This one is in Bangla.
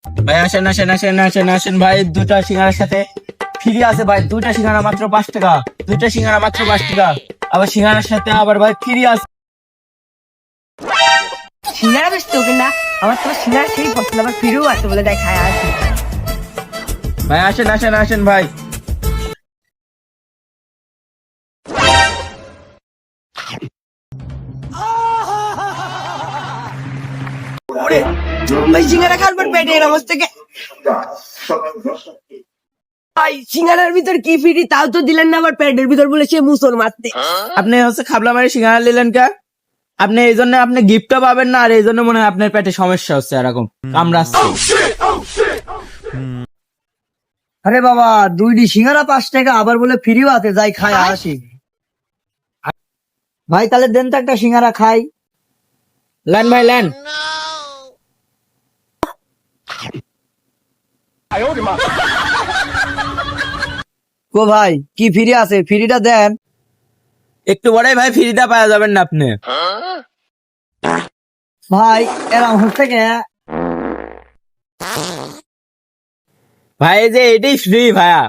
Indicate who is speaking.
Speaker 1: ভাই আসেন আসেন আসেন আসেন আসেন ভাই, দুটা সিঙ্গারার সাথে ফ্রি আছে ভাই। দুটা সিঙ্গারা মাত্র 5 টাকা, দুটা সিঙ্গারা মাত্র 5 টাকা। আবার সিঙ্গারার সাথে আবার ভাই ফ্রি আছে।
Speaker 2: সিঙ্গারা বেচতো কিনা? আমার তো সিঙ্গারা সেই পছন্দ, আবার ফিরেও আছে বলে তাই খায় আসি।
Speaker 1: ভাই আসেন আসেন আসেন ভাই।
Speaker 2: ওরে ভাই, সিঙ্গারা খাওয়ার পর পেটে এর অবস্থা ভাই, সিঙ্গারার ভিতর কি ফিরি তাও তো দিলেন না, আবার পেটের ভিতর বলে সে মুসল মারতে।
Speaker 1: আপনি হচ্ছে খাবলা মারি সিঙ্গারা নিলেন কে? আপনি এই জন্য আপনি গিফটও পাবেন না, আর এই জন্য মনে হয় আপনার পেটে সমস্যা হচ্ছে, এরকম কামড়াচ্ছে।
Speaker 2: আরে বাবা, দুইটি সিঙ্গারা 5 টাকা, আবার বলে ফ্রিও আছে, যাই খাই আসি। ভাই তাহলে দেন তো একটা সিঙ্গারা খাই।
Speaker 1: লেন ভাই লেন।
Speaker 2: ও ভাই, কি ফ্রি আছে? ফ্রিটা দেন।
Speaker 1: একটু বড়াই ভাই, ফ্রিটা পাওয়া যাবেন না আপনি।
Speaker 2: ভাই এরম হচ্ছে কে?
Speaker 1: ভাই এই যে এটাই ফ্রি ভাইয়া।